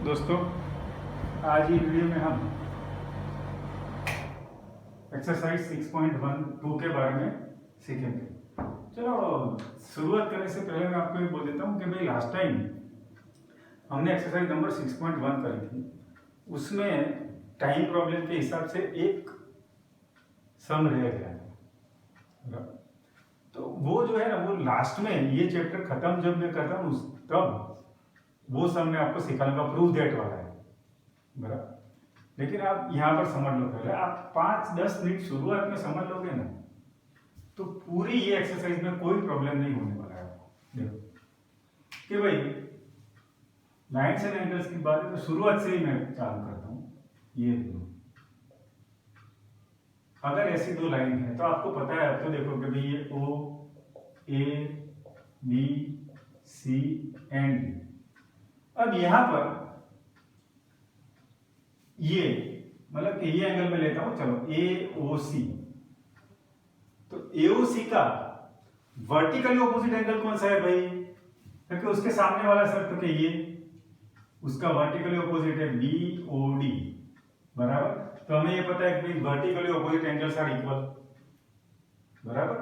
दोस्तों, आज ही वीडियो में हम एक्सरसाइज 6.12 के बारे में सीखेंगे। चलो शुरुआत करने से पहले मैं आपको ये बोल देता हूँ कि भाई लास्ट टाइम हमने एक्सरसाइज नंबर 6.1 करी थी। उसमें टाइम प्रॉब्लम के हिसाब से एक सम रह गया, तो वो जो है ना, वो लास्ट में ये चैप्टर खत्म जब मैं करता हूँ तब वो सम मैं आपको सिखाऊंगा, प्रूव दैट वाला है बराबर। लेकिन आप यहाँ पर समझ लो, पहले आप 5-10 मिनट शुरुआत में समझ लोगे ना, तो पूरी ये एक्सरसाइज में कोई प्रॉब्लम नहीं होने वाला है आपको। देखो कि भाई लाइन्स एंड एंगल्स की बात है, तो शुरुआत से ही मैं चालू करता हूँ। ये दो, अगर ऐसी दो लाइन है तो आपको पता है, तो देखो कि भाई ये O A B C and D. अब यहां पर ये मतलब कि ये एंगल में लेता हूं, चलो ए ओ सी, तो ए ओ सी का वर्टिकली ऑपोजिट एंगल कौन सा है भाई? क्योंकि उसके सामने वाला सर्कल के ये उसका वर्टिकली ऑपोजिट है बी ओ डी बराबर। तो हमें ये पता है कि vertically opposite angles are equal बराबर।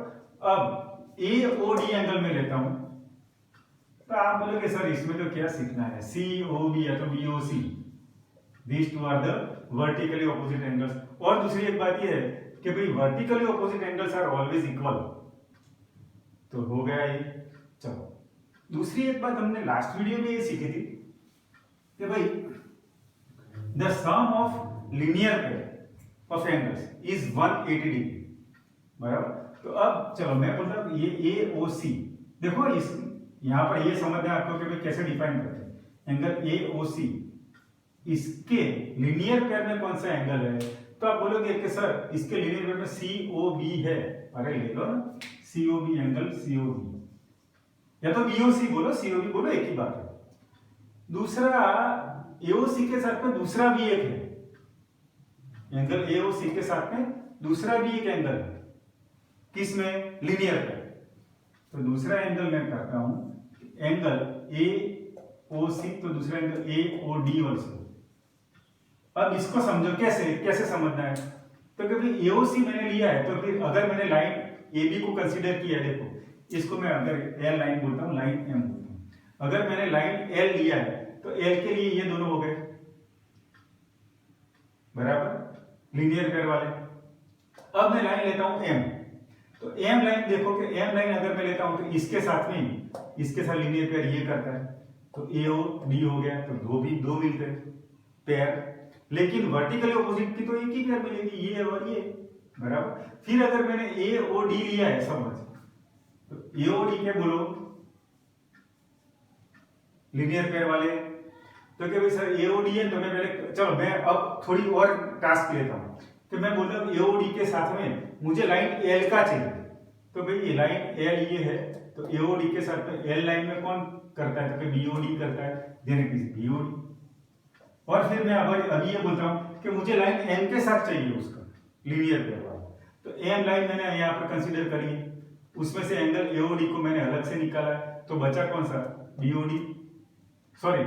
अब ए ओ डी एंगल में लेता हूं, तो आप बोलोगे सर इसमें तो क्या सीखना है, सी ओ बी या तो B O C, these two are the vertically opposite angles. और दूसरी एक बात ये है कि भाई vertically opposite angles are always equal, तो हो गया ये। चलो दूसरी एक बात हमने लास्ट वीडियो में ये सीखी थी कि भाई the sum of linear pair of angles is 180 degree बराबर। तो अब चलो मैं बोलता हूं ये ए ओ सी, देखो इस यहां पर ये समझना है आपको कि भाई कैसे डिफाइन करते हैं एंगल ए ओ सी, इसके लीनियर पेयर में कौन सा एंगल है? तो आप बोलोगे कि सर इसके लीनियर पेयर में सी ओ बी है। अरे ले लो ना, C O B angle C O B, या तो बी ओ सी बोलो सी ओ बी बोलो, एक ही बात है। दूसरा ए ओ सी के साथ में दूसरा भी एक है एंगल, ए ओ सी के साथ में दूसरा भी एक एंगल है, किसमें? Linear pair. तो दूसरा एंगल मैं करता हूं एंगल ए ओ सी, तो दूसरा angle A O D also. अब इसको समझो, कैसे कैसे समझना है? तो क्योंकि ए ओ सी मैंने लिया है, तो फिर अगर मैंने लाइन ए बी को कंसीडर किया है, देखो इसको मैं अगर एल लाइन बोलता हूं, लाइन एम बोलता हूं। अगर मैंने लाइन एल लिया है तो एल के लिए ये दोनों हो गए बराबर, लीनियर पेयर वाले। अब मैं लाइन लेता हूं एम, तो एम लाइन देखो कि एम लाइन अगर मैं लेता हूं तो इसके साथ में, इसके साथ लीनियर पेयर ये करता है, तो ए ओ डी हो गया, तो दो मिलते हैं पेयर। लेकिन वर्टिकली ऑपोजिट की तो एक ही पेयर मिलेगी, ये और ये बराबर। फिर अगर मैंने ए ओ डी लिया है, समझ, तो ए ओ डी के बोलो लीनियर पेयर वाले। तो क्या भाई सर ए ओ डी है, तो मैं पहले चलो मैं अब थोड़ी और टास्क लेता हूं कि मैं बोलता हूं ए ओ डी के साथ में मुझे लाइन एल का चाहिए। तो भाई ये लाइन एल ये है, तो ए ओ डी के साथ में एल लाइन में कौन करता है? तो बी ओ डी करता है, देने की बी ओ डी। और फिर मैं अभी ये बोलता हूं कि मुझे लाइन एम के साथ चाहिए उसका लीनियर पेयर वाला, तो एम लाइन मैंने यहाँ पर कंसीडर करी, उसमें से एंगल ए ओ डी को मैंने अलग से निकाला, तो बचा कौन सा? B O D. सॉरी,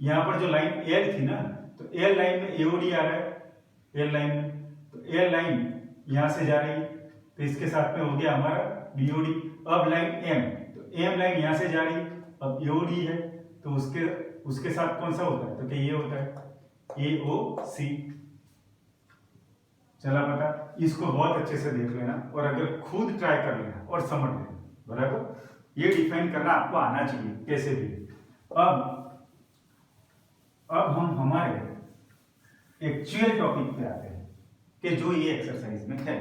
यहाँ पर जो लाइन एल थी ना, तो एल लाइन में ए ओ डी आ रहा है, एल लाइन में, तो एल लाइन यहां से जा रही, तो इसके साथ में हो गया हमारा बी ओ डी। अब लाइन एम, तो एम लाइन यहां से जा रही, अब ए ओ डी है, तो उसके साथ कौन सा होता है? तो क्या ये होता है ए ओ सी। चला पता? इसको बहुत अच्छे से देख लेना, और अगर खुद ट्राई कर लेना और समझ लेना बराबर। ये डिफाइन करना आपको आना चाहिए कैसे भी। अब हम हमारे एक्चुअल टॉपिक पे आते हैं कि जो ये एक्सरसाइज में है।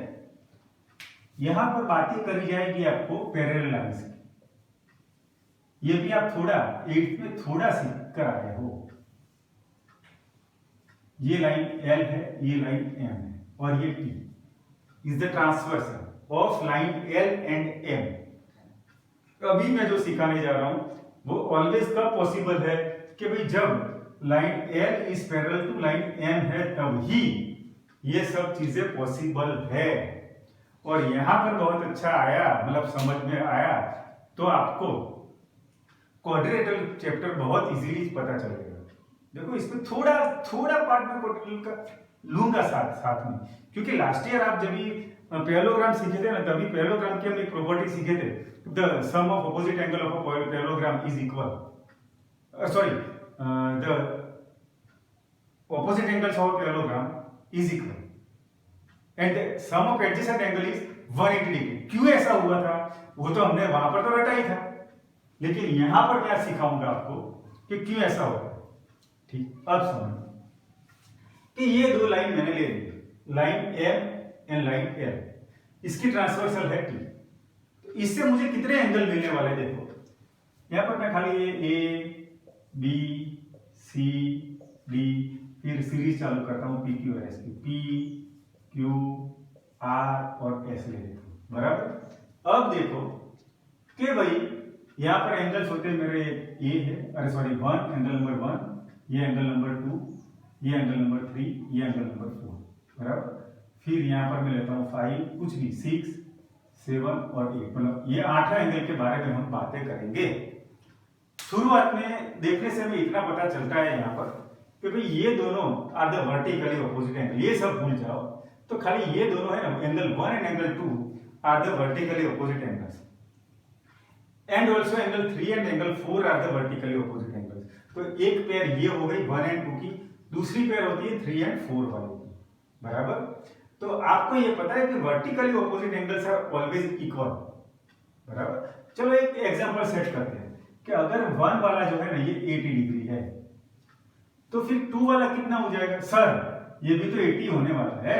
यहां पर बातें करी जाएगी आपको पैरेलल लाइंस की। ये भी आप थोड़ा 8th में थोड़ा सीख कर आए हो। ये लाइन एल है, ये लाइन एम है, और ये T is the transversal of line L and M. अभी मैं जो सिखाने जा रहा हूं वो ऑलवेज कब पॉसिबल है कि भाई जब line L is parallel to line M है, तब ही ये सब चीजें पॉसिबल है। और यहां पर बहुत अच्छा आया, मतलब समझ में आया, तो आपको क्वाड्रिलेटरल चैप्टर बहुत इजीली पता चलेगा। देखो इसमें थोड़ा थोड़ा पार्ट में कोटिल का लूंगा साथ साथ में, क्योंकि लास्ट ईयर आप जब भी पैरेललोग्राम सीखे थे ना, तभी पैरेललोग्राम की हम एक प्रॉपर्टी सीखे थे, the sum of opposite angle of a parallelogram is equal, sorry, the opposite angles of a parallelogram is equal and the sum of adjacent angle is 180 degree. क्यों ऐसा हुआ था वो तो हमने वहां पर तो रटा ही था, लेकिन यहां पर मैं सिखाऊंगा आपको कि क्यों ऐसा होता है। ठीक, अब समझ कि ये दो लाइन मैंने ले ली, line M and line L, इसकी ट्रांसवर्सल है टी, तो इससे मुझे कितने एंगल मिलने वाले देखो, यहां पर मैं खाली ये ए बी सी डी, फिर सीरीज चालू करता हूं पी क्यू आर एस की, पी क्यू आर और एस ले लेता हूं, बराबर। अब देखो कि भाई यहां पर एंगल्स होते हैं मेरे, ए है, अरे सॉरी 1, एंगल नंबर 1, ये एंगल नंबर 2, ये एंगल नंबर 3, ये एंगल नंबर 4, बराबर। फिर यहां पर मैं लेता हूं 5, कुछ भी 6, 7 और 8, मतलब ये 8 एंगल के बारे में हम बातें करेंगे। शुरुआत में देखने से हमें इतना पता चलता है यहां पर कि भाई ये दोनों are the vertically opposite angle, ये सब भूल जाओ, तो खाली ये दोनों है ना, angle 1 and angle 2 are the vertically opposite angles, and also angle 3 and angle 4 are the vertically opposite angles. तो एक पेयर ये हो गई 1 एंड 2 की, दूसरी पेयर होती है 3 एंड 4 वाली की, बराबर। तो आपको ये पता है कि vertically opposite angles are always equal, बराबर। चलो एक एग्जांपल सेट करते हैं कि अगर 1 वाला जो है ना ये 80 डिग्री है, तो फिर 2 वाला कितना हो जाएगा? सर ये भी तो 80 होने वाला है,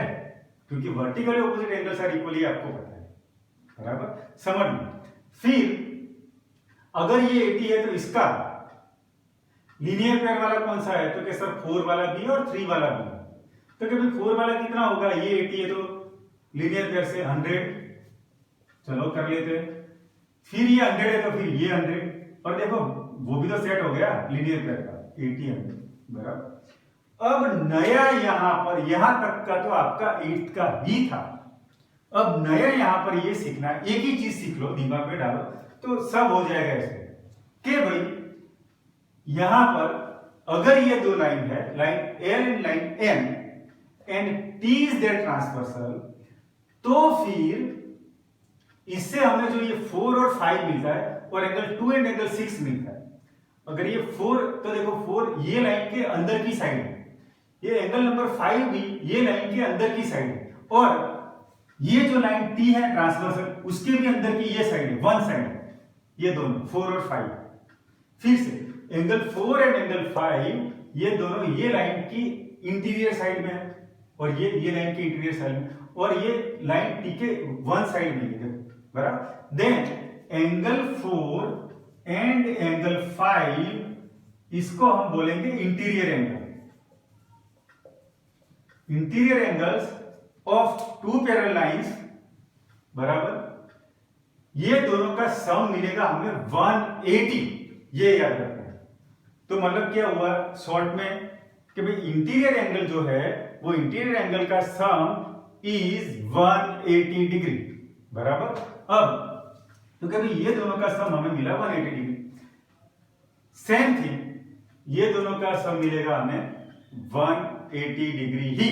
क्योंकि vertically opposite angles are equally, आपको पता है, बराबर, समझ लो। फिर अगर ये 80 है तो इसका लीनियर पेयर वाला कौन सा है, तो क्या सर 4 वाला भी है और 3 वाला भी है, तो क्या भाई 4 वाला कितना होगा, ये 80 है तो लीनियर पेयर से 100, चलो कर लेते हैं। फिर ये 100 है तो फिर ये 100, और देखो वो भी तो सेट हो गया लीनियर पेयर का 80 100, बराबर। अब नया यहां पर, यहां तक का तो आपका 8 का ही था, अब नया यहां पर ये सीखना है, एक ही चीज सीख लो, दिमाग में डालो तो सब हो जाएगा ऐसे कि भाई यहां पर अगर ये दो लाइन है, line L and line M, and T is their transversal, तो फिर इससे हमें जो ये 4 और 5 मिलता है और एंगल 2 एंड एंगल 6 मिलता है। अगर ये 4, तो देखो 4 ये लाइन के अंदर की साइड है, ये एंगल नंबर 5 भी ये लाइन के अंदर की साइड है, और ये जो लाइन टी है ट्रांसवर्सल, उसके भी अंदर की ये साइड है, वन साइड है, ये दोनों 4 और 5। फिर से एंगल 4 एंड एंगल 5 ये दोनों ये लाइन की इंटीरियर साइड में है, और ये लाइन की इंटीरियर साइड में, और ये लाइन टी के वन साइड में है, बराबर। देन एंगल 4 एंड एंगल 5 इसको हम बोलेंगे interior angle, interior angles of 2 parallel lines, बराबर। ये दोनों का सम मिलेगा हमें 180, ये याद रखना है। तो मतलब क्या हुआ शॉर्ट में कि भाई इंटीरियर एंगल जो है वो इंटीरियर एंगल का सम इज 180 डिग्री, बराबर। अब तो क्या भाई ये दोनों का सम हमें मिला 180 डिग्री। सेम थिंग ये दोनों का सम मिलेगा हमें 180 डिग्री ही।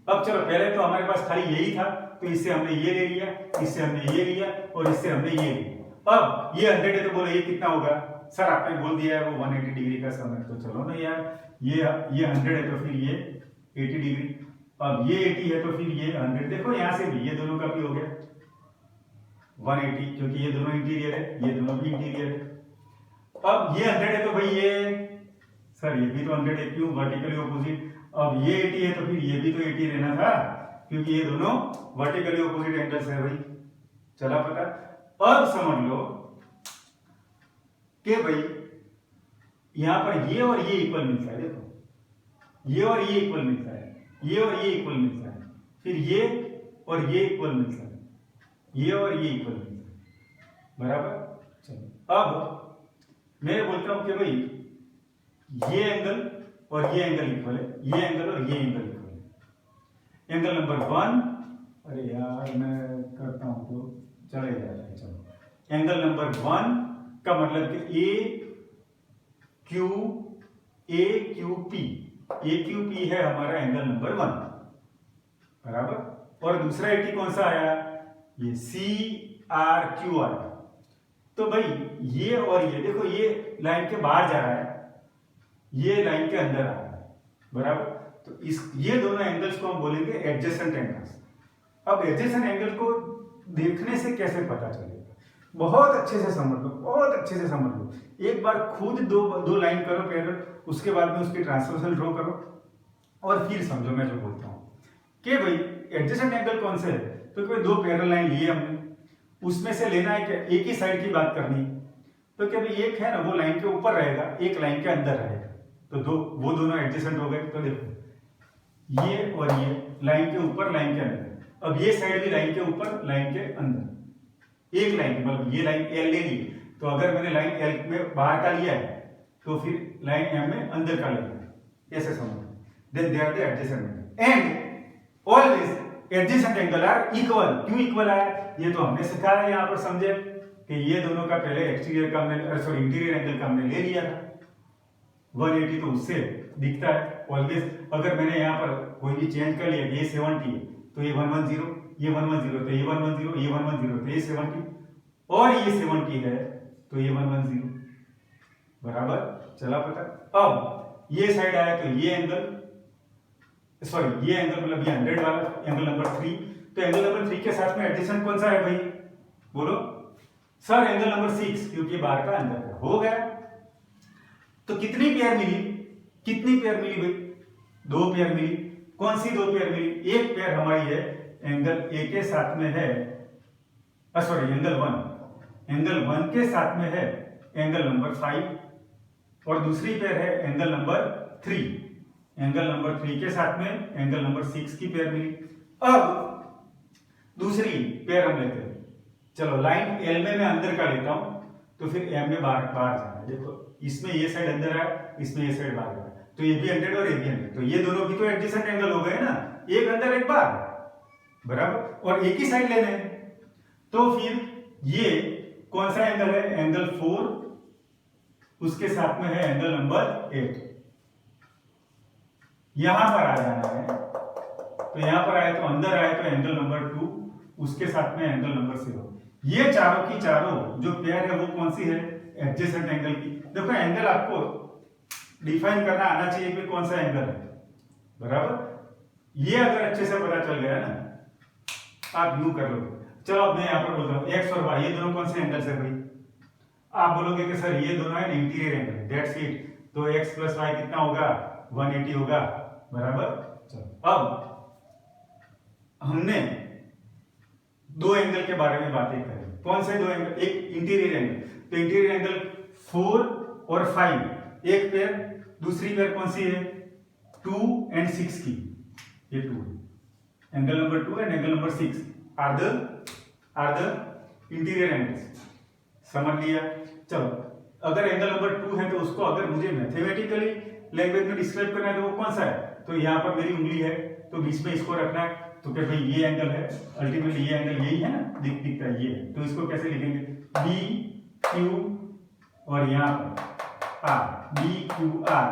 अब चलो पहले तो हमारे पास खाली यही था, तो इससे हमने ये ले लिया, इससे हमने ये लिया और इससे हमने ये लिया। अब ये 100 है तो बोलो ये कितना होगा, सर आपने बोल दिया है वो 180 डिग्री का सम है, तो चलो ना यार, ये 100 है तो फिर ये 80 डिग्री, अब ये 80 है तो फिर ये 100, देखो यहां से भी ये दोनों का भी हो गया 180, क्योंकि ये दोनों इंटीरियर है, ये दोनों भी इंटीरियर है। अब ये 100 है तो भाई ये, सर ये भी तो 100 है, क्यों, वर्टिकली ऑपोजिट। अब ये 80 है तो फिर ये भी तो 80 रहना था, क्योंकि ये दोनों वर्टिकली ऑपोजिट एंगल्स है भाई, चला पता। अब समझ लो कि भाई यहां पर ये और ये इक्वल मिलता है, देखो ये और ये इक्वल मिलता है, ये और ये इक्वल मिलता है, फिर ये और ये इक्वल मिलता है, ये और ये इक्वल मिलता है, बराबर। चलो अब मैं बोलता हूं कि भाई ये एंगल और ये एंगल इक्वल है, ये एंगल और ये एंगल इक्वल है। एंगल नंबर 1, अरे यार मैं करता हूं तो चले जाता है, चलो। एंगल नंबर 1 का मतलब कि ए क्यू AQP है हमारा एंगल नंबर 1, बराबर। और दूसरा 80 कौन सा आया, ये CRQ आया। तो भाई ये और ये देखो, ये लाइन के बाहर जा रहा है, ये लाइन के अंदर आ रहा है, बराबर। तो ये दोनों एंगल्स को हम बोलेंगे एडजेसेंट एंगल्स। अब एडजेसेंट एंगल को देखने से कैसे पता चलेगा, बहुत अच्छे से समझ लो, बहुत अच्छे से समझ लो। एक बार खुद दो लाइन करो पैरेलल, उसके बाद में उसकी ट्रांसवर्सल ड्रॉ करो और फिर समझो मैं जो बोलता हूँ कि भाई एडजेसेंट एंगल कौन से है। तो कोई दो पैरेलल लाइन लिए हमने, उसमें से लेना है क्या, एक ही साइड की बात करनी। तो क्या भाई एक है ना वो लाइन के ऊपर रहेगा, एक लाइन के अंदर रहेगा, तो वो दोनों एडजेसेंट हो गए। तो देखो ये और ये लाइन के ऊपर लाइन के अंदर, अब ये साइड भी लाइन के ऊपर लाइन के अंदर, एक लाइन, मतलब ये लाइन L ले ली, तो अगर मैंने लाइन L में बाहर का लिया है तो फिर लाइन M में अंदर का लेना है, ऐसे समझो। Then they are the adjacent and always adjacent angle are equal. क्यों इक्वल आया, ये तो हमने सिखाया है, यहाँ पर समझे कि ये दोनों का पहले एक्सटीरियर का हमने सॉरी इंटीरियर एंगल का हमने ले लिया था 180, तो उससे दिखता है ऑलवेज। अगर मैंने यहाँ पर कोई भी चेंज कर लिया, ये 70 है तो ये 110, ये 110 तो ये 110, ये 110 तो ये 70, और ये 70 है तो ये 110, बराबर। चला पता। अब ये साइड आया तो ये एंगल, सॉरी ये एंगल मतलब ये 100 वाला एंगल नंबर 3। तो एंगल नंबर 3 के साथ में एडजेसेंट कौन सा है भाई, बोलो सर, एंगल नंबर 6, क्योंकि बाहर का अंदर का हो गया। तो कितनी पेयर मिली, कितनी पेयर मिली भाई, 2 पेयर मिली। कौन सी 2 पेयर मिली, एक पेयर हमारी है एंगल A के साथ में है, सॉरी एंगल 1 के साथ में है एंगल नंबर 5, और दूसरी पेयर है एंगल नंबर 3, एंगल नंबर 3 के साथ में एंगल नंबर 6 की पेयर मिली। अब दूसरी पेयर हम लेते हैं, चलो लाइन L में मैं अंदर का लेता हूं, तो फिर M में बाहर जाना है। देखो इसमें ये साइड अंदर है, इसमें ये साइड बाहर है, तो ये भी 100 और ये भी 100, तो ये दोनों भी तो एडजेसेंट एंगल हो गए ना, एक अंदर एक बाहर, बराबर। और एक ही साइड लेने हैं, तो फिर ये कौन सा एंगल है, एंगल 4, उसके साथ में है एंगल नंबर 8। यहां पर आ जाना है, तो यहां पर आए तो अंदर आए तो एंगल नंबर 2, उसके साथ में एंगल नंबर 0। ये चारों की चारों जो पेयर है वो कौन सी है, एडजेसेंट एंगल की। देखो एंगल आपको डिफाइन करना आना चाहिए कि कौन सा एंगल है, बराबर। ये अगर अच्छे से पता चल गया ना, आप यूं कर लोगे। चलो अब मैं यहां पर बोलता हूं एक्स और वाई, ये दोनों कौन से एंगल है भाई, आप बोलोगे कि सर ये दोनों है इंटीरियर एंगल, दैट्स इट। तो x प्लस वाई कितना होगा, 180 होगा, बराबर। चलो अब हमने 2 एंगल के बारे में बातें करें। कौन से 2 एंगल, एक इंटीरियर एंगल, तो इंटीरियर एंगल 4 और 5 एक पेयर, दूसरी पेयर कौन सी है 2 and 6 की, ये 2 है, angle number 2 and angle number 6 are the interior angles, समझ लिया। चलो अगर एंगल नंबर 2 है तो उसको अगर मुझे मैथमेटिकली लैंग्वेज में डिस्क्राइब करना है तो वो कौन सा है, तो यहाँ पर मेरी उंगली है तो बीच में इसको रखना है, तो क्या भाई ये एंगल है, अल्टीमेटली ये एंगल यही है ना, दिखता है ये, तो इसको कैसे लिखेंगे, बी क्यू और यहाँ पर आर, बी क्यू आर,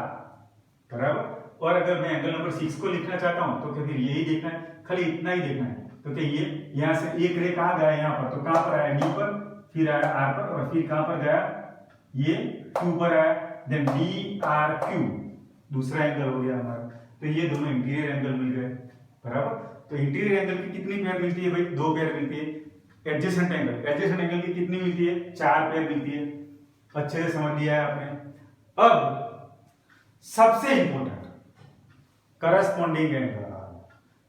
बराबर। और अगर मैं एंगल नंबर 6 को लिखना चाहता हूं तो क्या फिर यही देखना है, खाली इतना ही देखना है। तो क्या ये यहां से एक रे कहां गया, यहाँ पर, तो कहां पर आया डी पर, फिर आया आर पर, और फिर कहां पर गया, ये क्यू पर आया, देन डी आर क्यू, दूसरा एंगल हो गया हमारा। तो ये दोनों इंटीरियर एंगल मिल गए, बराबर। तो इंटीरियर एंगल की कितनी पेयर मिलती है भाई, 2 पेयर मिलती है। एडजेसेंट एंगल की कितनी मिलती है, 4 पेयर मिलती है। अच्छे से समझ लिया है आपने। अब सबसे इंपॉर्टेंट करस्पॉन्डिंग एंगल,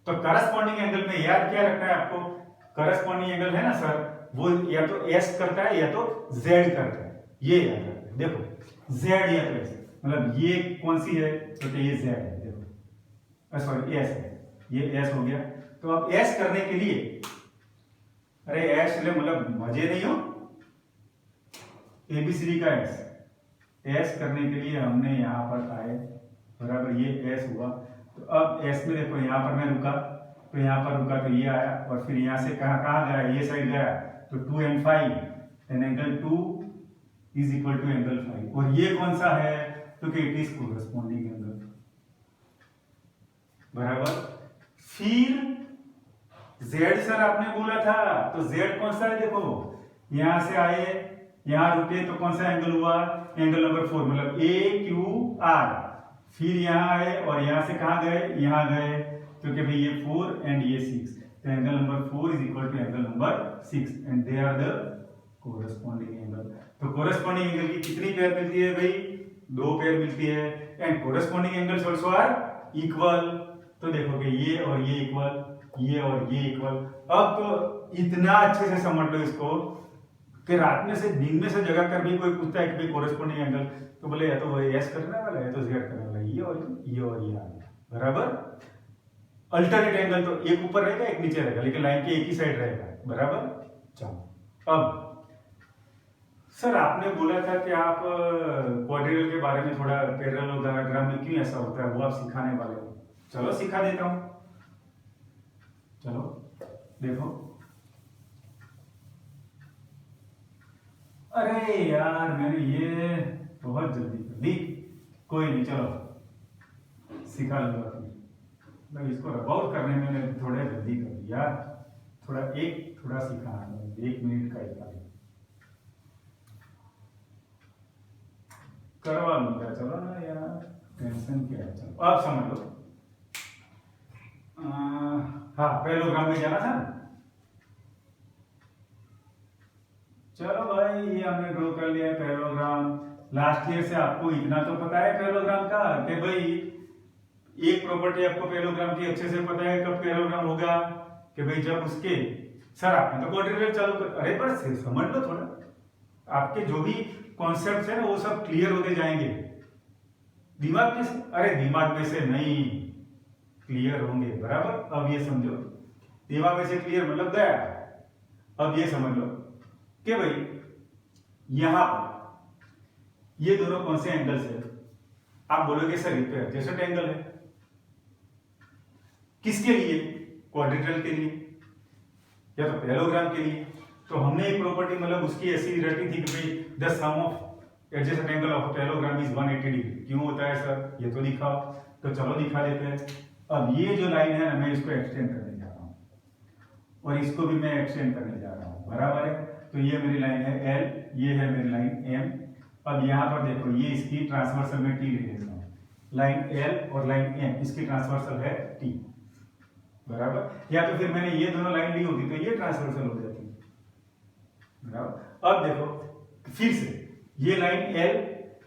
तो करस्पॉन्डिंग एंगल में याद क्या रखना है आपको, करस्पॉन्डिंग एंगल है ना सर, वो या तो एस करता है या तो जेड करता है, ये याद रखना है। देखो जेड या तो एस, मतलब ये कौन सी है, तो ये जेड है, देखो सॉरी एस है, ये एस हो गया। तो अब एस करने के लिए, अरे एस ले मतलब मजे नहीं हो, एबीसीडी का एस करने के लिए हमने यहां पर आए, बराबर, ये एस हुआ। तो अब एस में देखो यहाँ पर मैं रुका, तो यहाँ पर रुका तो ये आया, और फिर यहाँ से कहाँ गया, ये साइड गया, तो 2 and 5 and angle 2 is equal to angle 5। और ये कौन सा है, क्योंकि इट इज कोरस्पॉन्डिंग एंगल। बराबर। फिर z सर आपने बोला था, तो z कौन सा है, देखो यहां से आए यहां रुके तो कौन सा एंगल हुआ, एंगल नंबर 4, मतलब AQR। फिर यहां आए और यहां से कहां गए, यहां गए, क्योंकि भाई ये 4 एंड ये 6, तो angle number 4 is equal to angle number 6 and they are the corresponding angle. तो कोरस्पॉन्डिंग एंगल की कितनी पेयर मिलती है भाई, 2 पेयर मिलती है, and corresponding angles also are equal. तो देखो कि ये और ये इक्वल, ये और ये इक्वल। अब तो इतना अच्छे से समझ लो इसको कि रात में से दिन में से जगह कर भी कोई पूछता है कि भाई कोरस्पॉन्डिंग एंगल, तो बोले या तो वो एस करने वाला है तो जेड करने वाला है, ये और ये आ गया। बराबर। अल्टरनेट एंगल तो एक ऊपर रहेगा एक नीचे रहेगा, लेकिन लाइन के एक ही साइड रहेगा। बराबर। चलो अब सर आपने बोला था कि आप क्वाड्रिलर के बारे में थोड़ा पैरेललोग्राम में क्यों ऐसा होता है वो आप सिखाने वाले हो। चलो सिखा देता हूं। चलो देखो, अरे यार मैंने ये बहुत जल्दी कर दी, कोई नहीं, चलो सिखा लूंगा। फिर इसको रब आउट करने में मैंने थोड़ा जल्दी कर दिया, थोड़ा सिखाना, 1 मिनट का ही करवा लूंगा। चलो ना यार, टेंशन क्या है, चलो आप समझ लो। हाँ पैरेललोग्राम में जाना था ना। चलो भाई ये हमने ड्रॉ कर लिया पैरेललोग्राम। लास्ट ईयर से आपको इतना तो पता है पैरेललोग्राम का कि भाई एक प्रॉपर्टी आपको पैरेललोग्राम की अच्छे से पता है, कब पैरेललोग्राम होगा कि भाई जब उसके, सर आपने तो क्वाड्रिलर चालू कर, अरे पर समझ लो थोड़ा, आपके जो भी कॉन्सेप्ट्स है ना वो सब क्लियर होते जाएंगे दिमाग में से। अरे दिमाग में से नहीं, क्लियर होंगे। बराबर। अब ये समझो, दिमाग में से क्लियर मतलब गया। अब ये समझ लो कि भाई यहां ये दोनों कौन से एंगल्स है, आप बोलोगे सर ये तो एडजेसेंट एंगल है। किसके लिए, क्वाड्रिलर के लिए या तो पैरेललोग्राम के लिए। तो हमने एक प्रॉपर्टी मतलब उसकी ऐसी रटी थी कि भाई the sum of adjacent angle of parallelogram is 180 degree. क्यों होता है सर, ये तो दिखाओ। तो चलो दिखा देते हैं। अब ये जो लाइन है मैं इसको एक्सटेंड करने जा रहा हूं और इसको भी मैं एक्सटेंड करने जा रहा हूं। बराबर है। तो ये मेरी लाइन है L, ये है मेरी लाइन M। अब यहां पर देखो ये इसकी ट्रांसवर्सल में T ले लेता हूं, लाइन L और लाइन M इसकी ट्रांसवर्सल है T। बराबर। या तो फिर मैंने ये दोनों लाइन ली होती तो ये ट्रांसवर्सल हो जाती। बराबर। अब देखो फिर से ये लाइन L,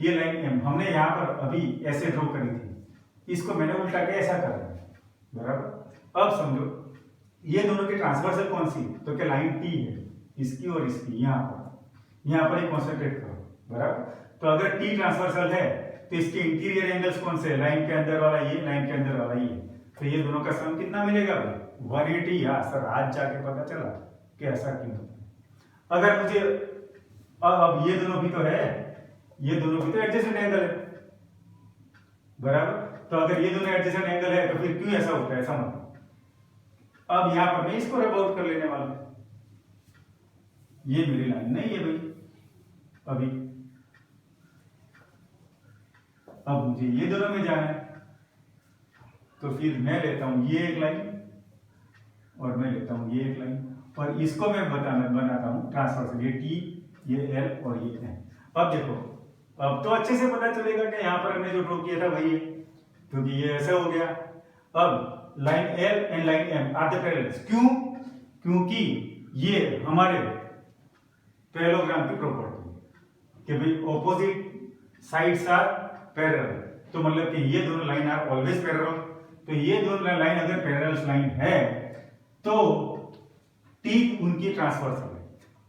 ये लाइन M हमने यहां पर अभी ऐसे ड्रॉ करी थी, इसको मैंने उल्टा के ऐसा कर दिया। बराबर। अब समझो ये दोनों की ट्रांसवर्सल कौन सी, तो क्या लाइन T है, इसकी और इसकी, यहां पर ही कॉन्सेंट्रेट करो। बराबर। तो अगर T ट्रांसवर्सल है तो इसके इंटीरियर एंगल्स कौन से, लाइन के अंदर वाला ये, लाइन के अंदर वाला ये, तो ये दोनों का सम कितना मिलेगा भाई 180। यार सर आज जाके पता चला कि ऐसा क्यों होता है। अगर मुझे अब ये दोनों भी तो है, ये दोनों भी तो एडजेसेंट एंगल है। बराबर। तो अगर ये दोनों एडजेसेंट एंगल है तो फिर क्यों ऐसा होता है, समझ। अब यहां पर मैं इसको रब आउट कर लेने वाला हूं। ये मेरी लाइन नहीं है भाई अभी, अब मुझे ये दोनों में जाना है, तो फिर मैं लेता हूं ये एक लाइन और मैं लेता हूं ये एक लाइन, और इसको मैं बनाता हूं ट्रांसवर्सल, ये T, ये L और ये M। अब देखो, अब तो अच्छे से पता चलेगा कि यहां पर हमने जो ड्रॉ किया था वही है, क्योंकि ये ऐसा हो गया। अब line L and line M are the parallels. क्यों, क्योंकि ये हमारे पैरेललोग्राम की प्रॉपर्टी कि भाई ऑपोजिट साइड्स आर पैरेलल। तो मतलब कि ये दोनों लाइन आर ऑलवेज पैरेलल। तो ये दोनों लाइन अगर पैरेलल लाइन है तो T उनकी ट्रांसवर्सल है,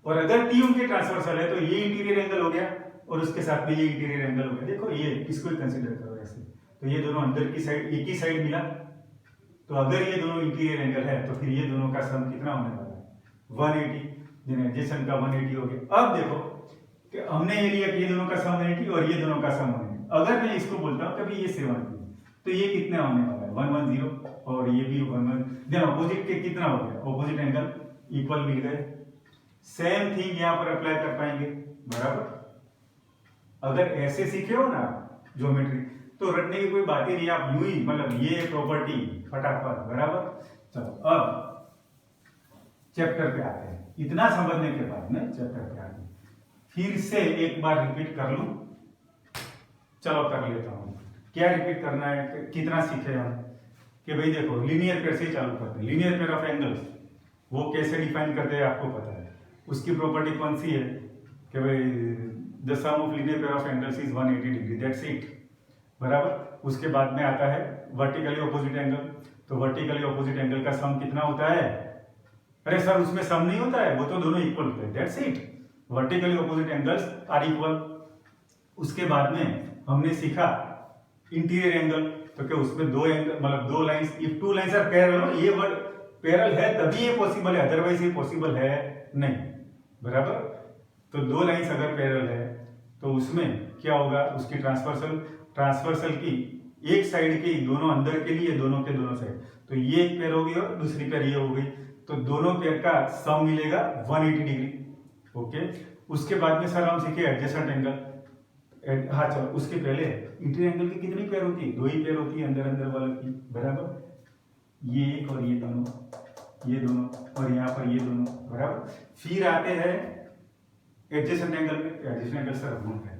और अगर T उनकी ट्रांसवर्सल है तो ये इंटीरियर एंगल हो गया और उसके साथ में ये इंटीरियर एंगल हो गया। देखो ये इसको ही कंसीडर करो ऐसे, तो ये दोनों अंदर की साइड एक ही साइड मिला, तो अगर ये दोनों इंटीरियर एंगल है तो फिर ये दोनों का सम कितना होने वाला है 180, जिन्हें एडजेसेंट का 180 हो गया। अब देखो कि हमने ये लिया कि ये दोनों का सम 180 और ये दोनों का सम 180। अगर मैं इसको बोलता हूं कभी ये 70 तो ये कितना होने वाला है 110, और ये भी 110, देन ऑपोजिट के कितना हो गया, ऑपोजिट एंगल इक्वल मिल गए। सेम थिंग यहां पर अप्लाई कर पाएंगे। बराबर। अगर ऐसे सीखे हो ना ज्योमेट्री, तो रटने की कोई बात ही नहीं, आप यूं ही मतलब ये प्रॉपर्टी फटाफट, बराबर। चलो अब चैप्टर पे आते हैं, इतना समझने के बाद में चैप्टर पे आते हैं, फिर से एक बार रिपीट कर लूं, चलो कर लेता हूं। क्या रिपीट करना है, कितना सीखे हम, कि भाई देखो लीनियर पेयर से ही चालू करते हैं। लीनियर पेयर ऑफ एंगल्स वो कैसे डिफाइन करते हैं आपको पता है, उसकी प्रॉपर्टी कौन सी है कि भाई the sum of linear pair of angles is 180 degree, that's it, बराबर। उसके बाद में आता है वर्टिकली ऑपोजिट एंगल, तो वर्टिकली ऑपोजिट एंगल का सम कितना होता है, अरे सर उसमें सम नहीं होता है, वो तो दोनों इक्वल होते हैं, that's it, vertically opposite angles are equal. उसके बाद में हमने सीखा इंटीरियर एंगल, तो क्या उसमें दो एंगल मतलब दो lines, if two lines are parallel, ये वर्ड पैरेलल है तभी ये पॉसिबल है, अदरवाइज ये पॉसिबल है नहीं, बराबर। तो दो लाइंस अगर पैरेलल है तो उसमें क्या होगा, उसकी ट्रांसवर्सल की एक साइड की दोनों अंदर के लिए, दोनों के दोनों साइड, तो ये एक पेयर होगी और दूसरी पेयर ये हो गई, तो दोनों पेयर का सम मिलेगा 180 डिग्री, ओके। उसके बाद में सर हम सीखे एडजेसेंट एंगल, हाँ चलो उसके पहले इंटीरियर एंगल की कितनी पेयर होती है, दो ही पेयर होती है अंदर अंदर वाले की, बराबर, ये एक और ये दोनों, ये दोनों और यहाँ पर ये दोनों, बराबर। फिर आते हैं एडजेसेंट एंगल में, एडजेसेंट एंगल सर भूल गए,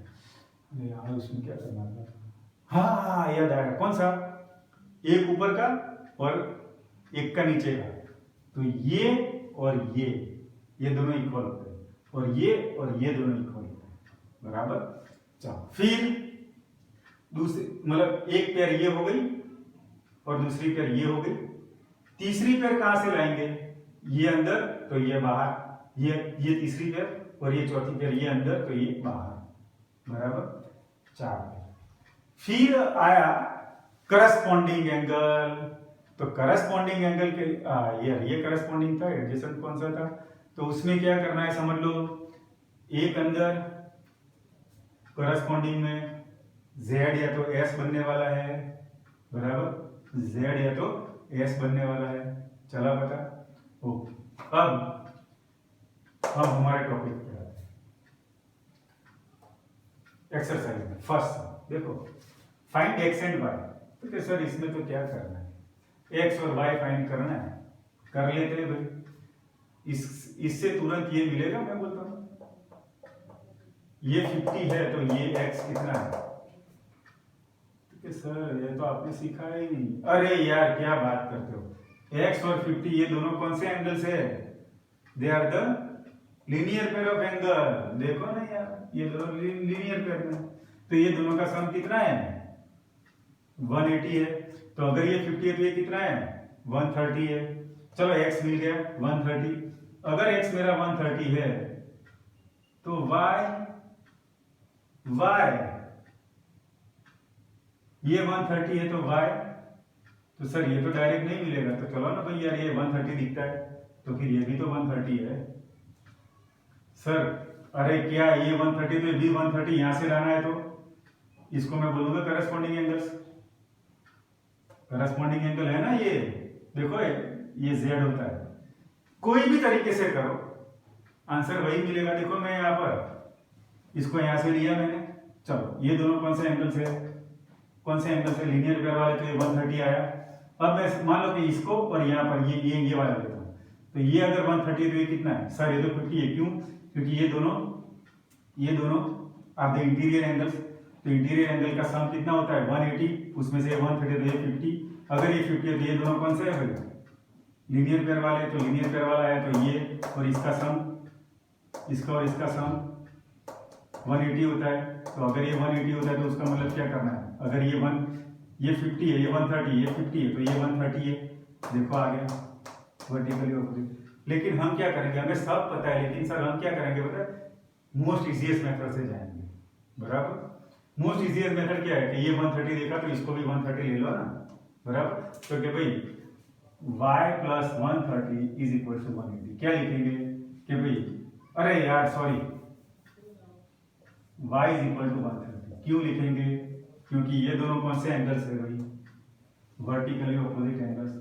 अरे यार उसमें क्या करना था, हाँ याद आया, कौन सा, एक ऊपर का और एक का नीचे का, तो ये और ये दोनों इक्वल होते हैं, और ये दोनों इक्वल होते हैं, बराबर। चलो फिर दूसरी मतलब एक पेयर ये हो गई और दूसरी पेयर ये हो गई, तीसरी पेयर कहां से लाएंगे, ये अंदर तो ये बाहर, ये तीसरी पेयर और ये चौथी पेयर, ये अंदर तो ये बाहर, बराबर, चार पेयर। फिर आया करस्पॉन्डिंग एंगल, तो करस्पॉन्डिंग एंगल के ये करस्पॉन्डिंग था, एडजेसेंट कौन सा था, तो उसमें क्या करना है समझ लो, एक अंदर करस्पॉन्डिंग में z या तो s बनने वाला है, बराबर, z या तो s बनने वाला है, चला पता, ओके। अब हम हमारे टॉपिक पे आते हैं, एक्सरसाइज में फर्स्ट देखो, फाइंड x एंड y, तो सर इसमें तो क्या करना है, x और y फाइंड करना है, कर लेते हैं भाई, इससे तुरंत ये मिलेगा, मैं बोलता हूं ये 50 है तो ये x कितना है, सर ये तो आपने सीखा ही नहीं, अरे यार क्या बात करते हो, x और 50 ये दोनों कौन से एंगल्स है, they are the linear pair of angle, देखो ना यार ये दोनों लीनियर पेयर में, तो ये दोनों का सम कितना है 180 है, तो अगर ये 50 है तो ये कितना है 130 है, चलो x मिल गया 130, अगर x मेरा 130 है तो y ये 130 है तो y, तो सर ये तो डायरेक्ट नहीं मिलेगा, तो चलो ना भाई यार ये 130 दिखता है तो फिर ये भी तो 130 है, सर अरे क्या ये 130 तो ये भी 130 यहां से लाना है, तो इसको मैं बोलूंगा करस्पॉन्डिंग एंगल्स, करस्पॉन्डिंग एंगल है ना ये, देखो ये z होता है, कोई भी तरीके से करो आंसर वही मिलेगा, देखो मैं यहाँ पर इसको यहां से लिया मैंने, चलो ये दोनों कौन से एंगल से, लीनियर पेयर वाले, तो ये 130 आया, अब मैं मान लो कि इसको और यहाँ पर ये वाला लेता हूं, तो ये अगर 130 तो ये कितना है, सर ये तो 50 है, क्यों, क्योंकि ये दोनों आर द इंटीरियर एंगल्स, तो इंटीरियर एंगल का सम कितना होता है 180, उसमें से 130 तो ये 50, अगर ये 50 है तो ये दोनों कौन से है भाई लीनियर पेयर वाले, तो लीनियर पेयर वाला है तो ये और इसका सम, इसका और इसका सम 180 होता है, तो अगर ये 180 होता है तो उसका मतलब क्या करना है, अगर ये 50 है, ये 130, ये 50 है तो ये 130 है, देखो आ गया वर्टिकली ऑपोजिट। लेकिन हम क्या करेंगे, हमें सब पता है, लेकिन सर हम क्या करेंगे पता है, मोस्ट इजीएस्ट मेथड से जाएंगे, बराबर। मोस्ट इजीएस्ट मेथड क्या है कि ये 130 देखा तो इसको भी 130 ले लो ना, बराबर, तो क्या भाई y plus 130 is equal to 180, क्या लिखेंगे कि भाई, अरे यार sorry, y is equal to 130 क्यों लिखेंगे, क्योंकि ये दोनों कौन से एंगल्स है भाई, vertically opposite angles,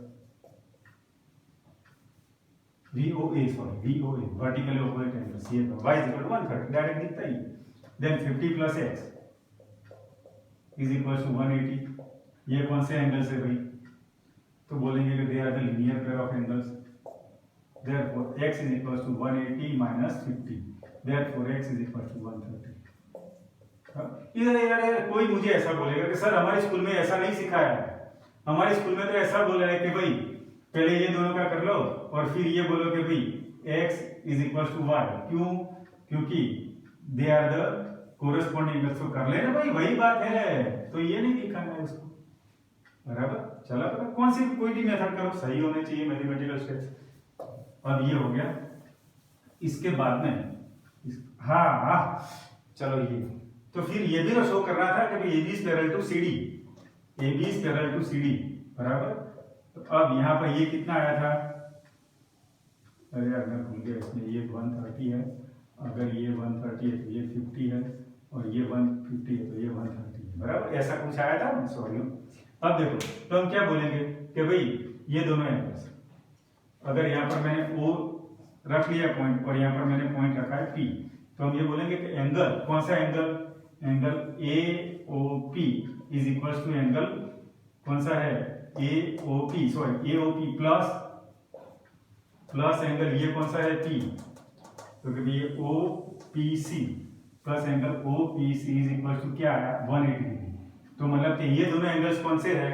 VOA vertically opposite angles, ये तो y is equal to 130 direct दिखता ही, then 50 plus x is equal to 180। ये कौन से एंगल से भाई? तो बोलेंगे कि they are the linear pair of angles, therefore x is equal to 180 minus 50, therefore x is equal to 130। इधर यार कोई मुझे ऐसा बोलेगा कि सर हमारे स्कूल में ऐसा नहीं सिखाया है, हमारे स्कूल में तो ऐसा बोला है कि भाई पहले ये दोनों का कर लो और फिर ये बोलो कि भाई x is equal to y। क्यों? क्योंकि they are the corresponding angles. तो कर लेना भाई, वही बात है, तो ये नहीं दिखाना है उसको, बराबर। चला तो कौन सी कोई भी मेथड करो सही होने चाहिए मैथमेटिकल स्टेप्स। अब ये हो गया, इसके बाद में हाँ चलो ये तो फिर ये भी तो शो करना था कि A B is parallel to C D, A B is parallel to C D, बराबर। तो अब यहाँ पर ये कितना आया था? अरे यार मैं भूल गया, इसमें ये 130 है, अगर ये 130 है तो ये 50 है, और ये 150 है तो ये 130 है, बराबर। ऐसा कुछ आया था, सॉरी। अब देखो तो हम क्या बोलेंगे कि भाई ये दोनों एंगल्स, अगर यहाँ पर मैंने O रख लिया पॉइंट और यहाँ पर मैंने पॉइंट रखा है P, तो हम ये बोलेंगे कि एंगल, कौन सा एंगल? Angle AOP is equal to angle कौन सा है? AOP, sorry AOP plus angle ये कौन सा है? P, तो कि ये OPC plus angle OPC is equal to क्या आया? 180 डिग्री। तो मतलब कि ये दोनों एंगल्स कौन से है?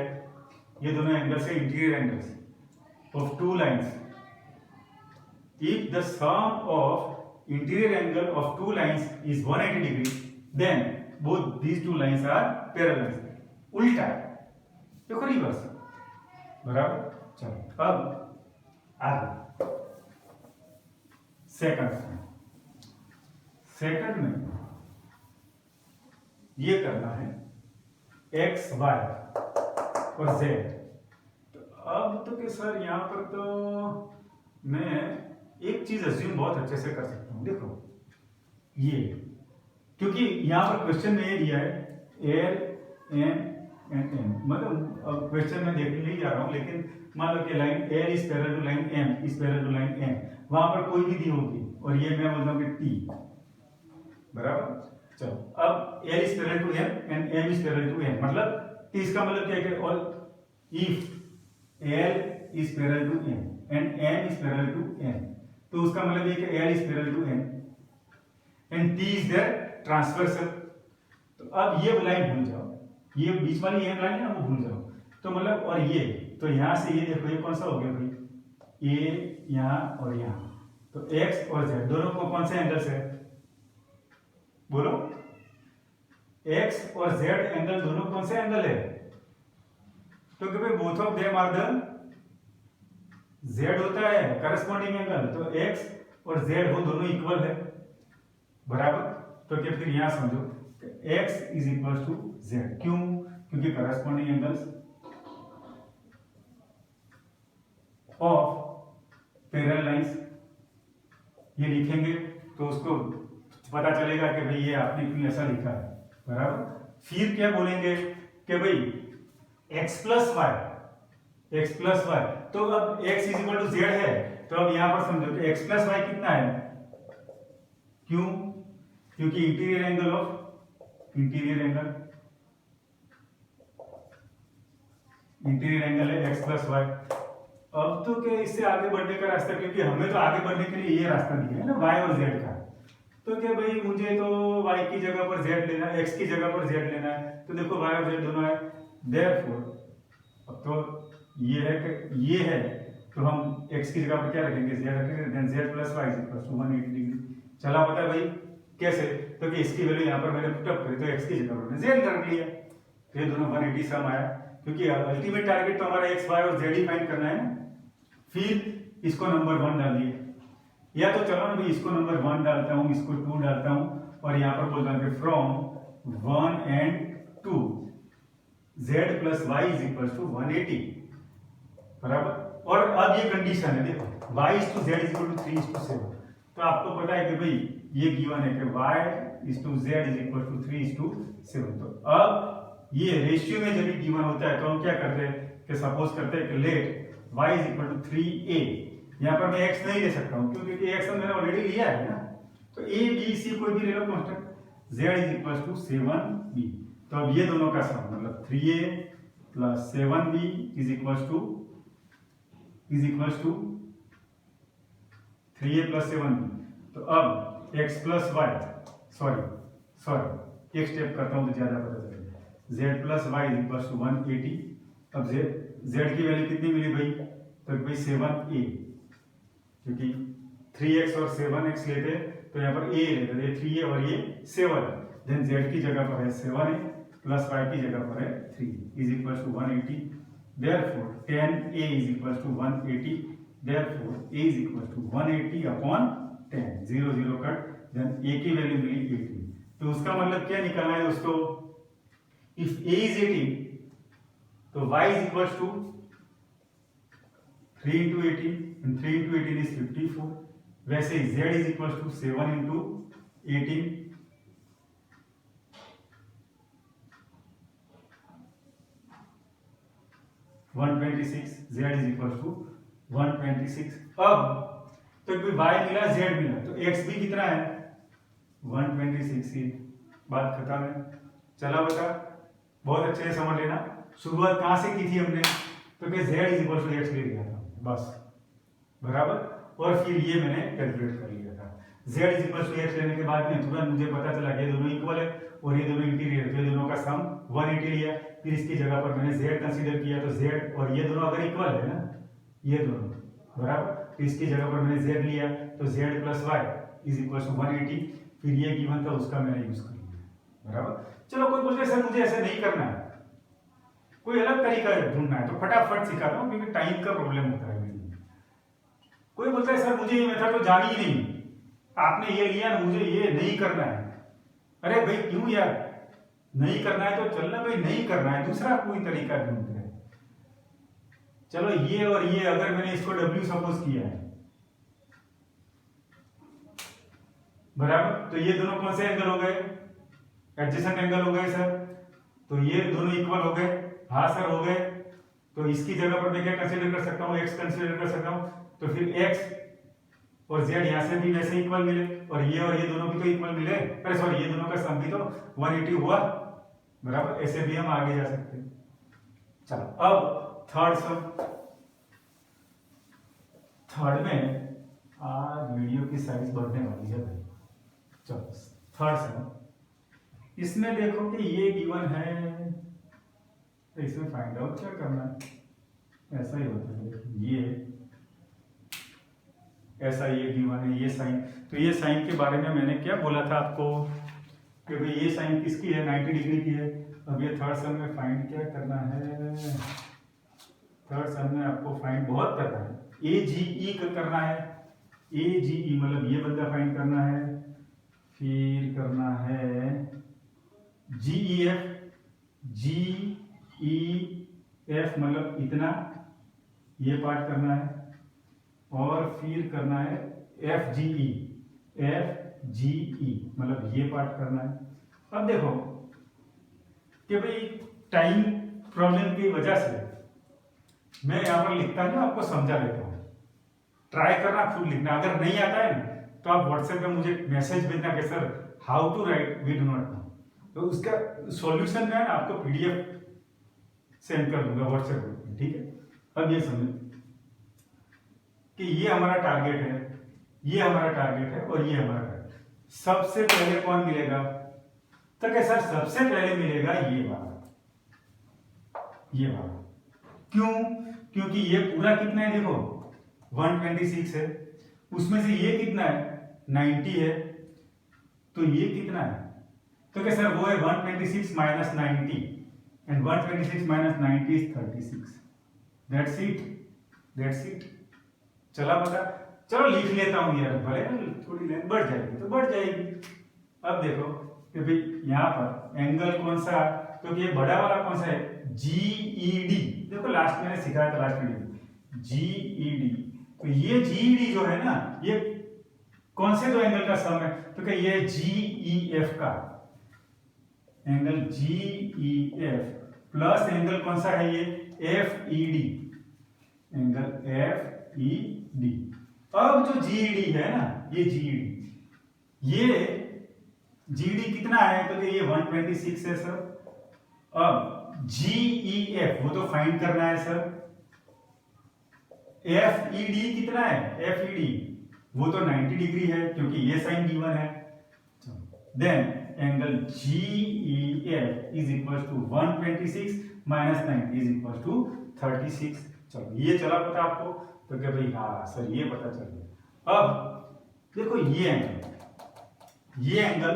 ये दोनों एंगल्स है interior angles of two lines. If the sum of interior angle of two lines is 180 degree, then both these two lines are parallel. उल्टा देखो, रिवर्स, बराबर। चलो अब आगे सेकंड में ये करना है x y और z। तो अब तो कि सर यहाँ पर तो मैं एक चीज अज्यूम बहुत अच्छे से कर सकता हूं। देखो ये, क्योंकि यहां पर क्वेश्चन में ये दिया है एल एम एंड एम, मतलब क्वेश्चन में देखने नहीं जा रहा हूं, लेकिन मान लो कि line L is parallel to line M is parallel to line M, वहां पर कोई भी दी होगी और ये मैं बोलता हूं कि टी, बराबर। चलो अब L is parallel to M and M is parallel to M, मतलब इसका मतलब क्या है? और if L is parallel to M and M is parallel to M, तो उसका मतलब ये कि L is parallel to M and T is their transversal। तो अब ये लाइन भूल जाओ, ये बीच वाली ये लाइन है वो भूल जाओ। तो मतलब और ये, तो यहां से ये देखो ये कौन सा हो गया भाई? ये यहां और यहां, तो X और Z दोनों को कौन से एंगल है? बोलो, X और Z एंगल दोनों कौन से एंगल है? तो कि भाई both of them are the Z होता है करस्पॉन्डिंग एंगल, तो x और z वो दोनों इक्वल है, बराबर। तो क्या फिर यहां समझो x is equal to z। क्यों? क्योंकि corresponding angles of parallel lines ये लिखेंगे तो उसको पता चलेगा कि भाई ये आपने क्यों ऐसा लिखा है, बराबर। फिर क्या बोलेंगे कि भाई x प्लस वाई, तो अब x is equal to z है, तो अब यहां पर समझो कि x प्लस वाई कितना है? क्यों? क्योंकि इंटीरियर एंगल है x प्लस वाई। अब तो क्या इससे आगे बढ़ने का रास्ता, क्योंकि हमें तो आगे बढ़ने के लिए ये रास्ता दिया है ना y और z का, तो क्या भाई मुझे तो y की जगह पर z लेना है, x की जगह पर z लेना है, तो देखो y और z दोनों है, देयरफॉर अब तो ये है कि ये है, तो हम x की जगह पर क्या रखेंगे? z रखेंगे, then z plus y is equal to 180 degree. चला पता है भाई कैसे? तो कि इसकी वैल्यू यहाँ पर मैंने पुट अप करी, तो x की जगह पर मैंने z रख लिया, तो ये दोनों 180 सम आया, क्योंकि अल्टीमेट टारगेट तो हमारा x y और z ही फाइंड करना है ना। फिर इसको नंबर 1 डाल दिए, या तो चलो ना भाई इसको नंबर 1 डालता हूँ, इसको 2 डालता हूँ, और यहाँ पर बोलता हूँ कि from 1 and 2 z plus y is equal to 180, बराबर। और अब ये कंडीशन है, देखो y is to z is equal to 3 is to 7, तो आपको पता है कि भाई ये गिवन है कि y is to z is equal to 3 is to 7। तो अब ये रेशियो में जब गिवन होता है तो हम क्या करते हैं कि सपोज करते हैं कि let y is equal to 3a, यहाँ पर मैं x नहीं ले सकता हूँ क्योंकि x मैंने ऑलरेडी लिया है ना, तो a b c कोई भी ले लो constant, z is equal to 7b। तो अब ये दोनों का सम मतलब 3a plus 7b is equals to 3a plus 7b। तो अब x प्लस वाई सॉरी एक स्टेप करता हूं तो ज्यादा पता चलेगा, z plus y is equals to 180। अब z की वैल्यू कितनी मिली भाई, तो भाई 7a, क्योंकि 3x और 7x लेते तो यहाँ पर a लेते, ये 3a और ये 7 है, देन z की जगह पर है 7a प्लस y की जगह पर है 3 is equal to 180। Therefore 10a is equal to 180, therefore a is equal to 180 upon 10, 0 0 cut, then a की वैल्यू मिली 80। तो उसका मतलब क्या निकालना है दोस्तों, इफ a इज 80 तो y is equal to 3 into 18 and 3 into 18 is 54। वैसे ही z is equal to 7 into 18 126, z is equal to 126। अब तो y मिला z मिला, तो x भी कितना है 126 की बात खत्म है। चला बता, बहुत अच्छे से समझ लेना, शुरुआत कहां से की थी हमने, तो कि z is equal to x ले लिया था बस, बराबर, और फिर ये मैंने कैलकुलेट कर लिया था। z is equal to x लेने के बाद में तुरंत मुझे पता चला ये दोनों इक्वल है और ये दोनों इंटीरियर, तो ये दोनों का सम 180 लिया, फिर इसकी जगह पर मैंने z कंसीडर किया, तो z और ये दोनों अगर इक्वल है ना, ये दोनों बराबर, तो इसकी जगह पर मैंने z लिया, तो z plus y is equal to 180, फिर ये गिवन था उसका मैंने यूज कर लिया, बराबर। चलो कोई बोलते सर मुझे ऐसे नहीं करना है, कोई अलग तरीका ढूंढना है, तो फटाफट सिखाता हूँ क्योंकि टाइम का प्रॉब्लम होता है। कोई बोलता है सर मुझे ये मेथड तो जानी ही नहीं, आपने ये लिया ना, मुझे ये नहीं करना है। अरे भाई क्यों यार, नहीं करना है तो चलना, भाई नहीं करना है, दूसरा कोई तरीका ढूंढते हैं। चलो ये और ये अगर मैंने इसको W सपोज किया है, बराबर, तो ये दोनों कौन से एंगल हो गए, एडजेसेंट एंगल हो गए सर, तो ये दोनों इक्वल हो गए, हाँ सर हो गए। तो इसकी जगह पर मैं क्या कंसीडर कर सकता हूँ, x कंसीडर कर सकता हूँ, तो फिर x और z यहाँ से भी वैसे इक्वल मिले, और ये दोनों भी तो इक्वल मिले, अरे सॉरी ये दोनों का सम भी तो 180 हुआ, बराबर, ऐसे भी हम आगे जा सकते हैं। चलो अब थर्ड सम, थर्ड में आज वीडियो की साइज बढ़ने वाली है भाई। चलो थर्ड सम, इसमें देखो कि ये गिवन है, तो इसमें फाइंड आउट क्या करना है, ऐसा ही होता है, ये ऐसा ये गिवन है, ये साइन, तो ये साइन के बारे में मैंने क्या बोला था आपको कि भाई ये साइन किसकी है, 90 डिग्री की है। अब ये थर्ड सम में फाइंड क्या करना है, थर्ड सम में आपको फाइंड बहुत करना है, AGE का करना है, AGE मतलब ये बंदा फाइंड करना है, फिर करना है GEF, GEF मतलब इतना, ये पार्ट करना है, और फिर करना है FGE मतलब ये पार्ट करना है। अब देखो कि भाई टाइम प्रॉब्लम की वजह से मैं यहाँ पर लिखता हूँ, आपको समझा देता हूँ, ट्राई करना, खुद लिखना, अगर नहीं आता है ना तो आप व्हाट्सएप पे मुझे मैसेज भेजना कि sir how to write we do not know, तो उसका सॉल्यूशन मैं आपको PDF सेंड कर दूंगा व्हाट्सएप पे, ठीक है। अब ये समझो कि ये हमारा टारगेट है, ये हमारा टारगेट है, और ये हमारा टारगेट, सबसे पहले कौन मिलेगा, तो क्या सर सबसे पहले मिलेगा ये वाला, ये वाला, क्यों, क्योंकि ये पूरा कितना है देखो 126 है, उसमें से ये कितना है 90 है, तो ये कितना है, तो क्या सर वो है 126 minus 90, and 126 minus 90 is 36, that's it. चला बता, चलो लिख लेता हूं यार, भले थोड़ी लेंथ बढ़ जाएगी तो बढ़ जाएगी। अब देखो कि भाई यहाँ पर एंगल कौन सा, क्योंकि ये बड़ा वाला कौन सा है GED, देखो लास्ट मैंने सिखाया था लास्ट वीडियो GED, तो ये GED जो है ना, ये कौन से दो एंगल का सम है, तो क्या ये GEF का एंगल GEF प्लस एंगल कौन सा है ये FED, एंगल FED। अब जो GED है ना, ये GED कितना है, तो ये 126 है सर, अब जी ई एफ वो तो फाइंड करना है सर। एफ ई डी कितना है, एफ ई डी वो तो 90 डिग्री है क्योंकि ये साइन गिवन है। Then angle G E F is equal to 126 minus 90 is equal to 36। चलो ये चला पता आपको, तो क्या भाई हाँ सर ये पता चल गया। अब देखो ये एंगल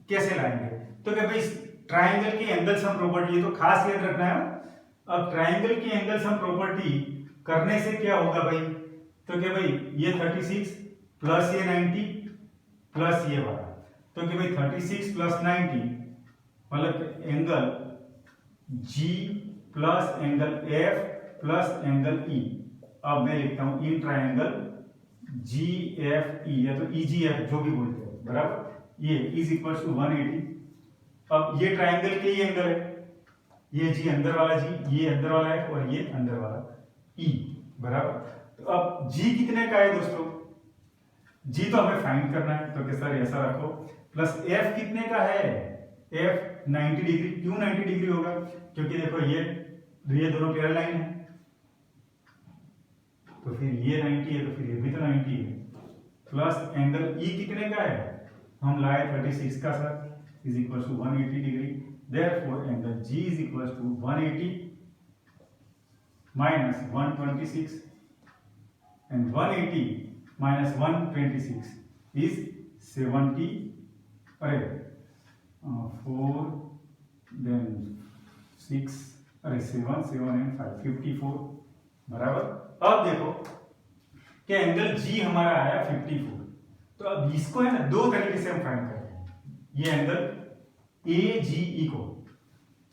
कैसे लाएंगे, तो क्या भाई ट्राइंगल की एंगल सम प्रॉपर्टी, ये तो खास याद रखना है। अब ट्राइंगल की एंगल सम प्रॉपर्टी करने से क्या होगा भाई, तो क्या भाई ये 36 प्लस ये 90 प्लस ये वाला, तो क्या भाई 36 प्लस 90 मतलब angle G plus angle F plus angle E। अब मैं लिखता हूं इन ट्राइंगल GFE या तो EGF जो भी बोलते हो, बराबर, ये इज इक्वल टू 180। अब ये ट्राइंगल के ये एंगल है, ये G अंदर वाला G, ये अंदर वाला है और ये अंदर वाला E, बराबर। तो अब G कितने का है दोस्तों, G तो हमें फाइंड करना है, तो सर ऐसा रखो, प्लस F कितने का है, F 90 डिग्री। क्यों 90 डिग्री होगा, क्योंकि देखो ये दोनों पैरेलल लाइन है, तो फिर ये 90 है तो फिर ये भी तो 90 है। प्लस एंगल E कितने का है, हम लाए 36 का sir, is equal to 180 degree. Therefore angle G is equal to 180 minus 126 and 180 minus 126 is 70, अरे 4 देन 6, अरे 7 7 एंड 5 54, बराबर। अब देखो कि एंगल G हमारा आया 54, तो अब इसको है ना दो तरीके से हम फाइंड करते हैं, ये एंगल AGE को।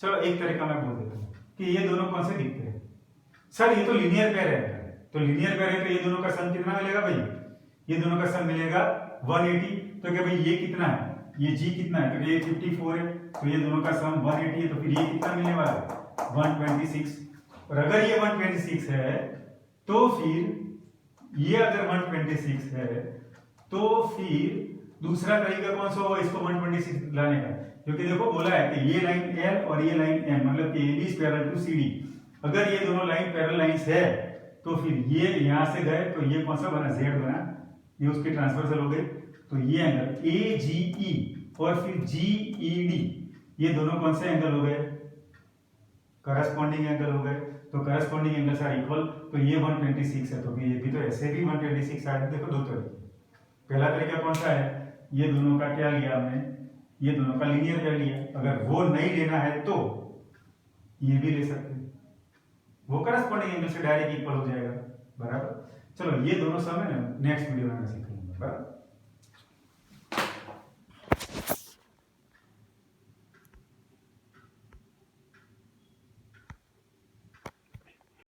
चलो एक तरीका मैं बोल देता हूँ कि ये दोनों कौन से दिखते हैं, सर ये तो लीनियर पेयर है, तो लीनियर पेयर है तो ये दोनों का सम कितना मिलेगा भाई, ये दोनों का सम मिलेगा 180। तो क्या भाई ये कितना है, ये G कितना है, तो ये 54 है, तो ये दोनों का सम 180 है, तो फिर ये कितना मिलने वाला है 126। और अगर ये 126 है तो फिर ये अगर 126 है तो फिर दूसरा तरीका कौन सा होगा इसको 126 लाने का, क्योंकि देखो बोला है कि ये लाइन L और ये लाइन M मतलब कि AB is parallel to CD। अगर ये दोनों लाइन पैरेलल लाइंस है तो फिर ये यहां से गए तो ये कौन सा बना, Z बना, ये उसके ट्रांसवर्सल हो गए। तो ये एंगल AGE और फिर GED ये दोनों कौन से एंगल हो गए, करस्पॉन्डिंग एंगल हो गए। तो करस्पॉन्डिंग एंगल्स आर इक्वल, तो ये 126 है, तो फिर ये भी तो ऐसे भी 126 आए। देखो दो तरीके, पहला तरीका कौन सा है, ये दोनों का क्या लिया हमने, ये दोनों का लीनियर पेयर लिया। अगर वो नहीं लेना है तो ये भी ले सकते हैं, वो करस्पॉन्डिंग एंगल से डायरेक्ट इक्वल हो जाएगा, बराबर। चलो ये दोनों सम है ना नेक्स्ट वीडियो में सीखेंगे, बराबर।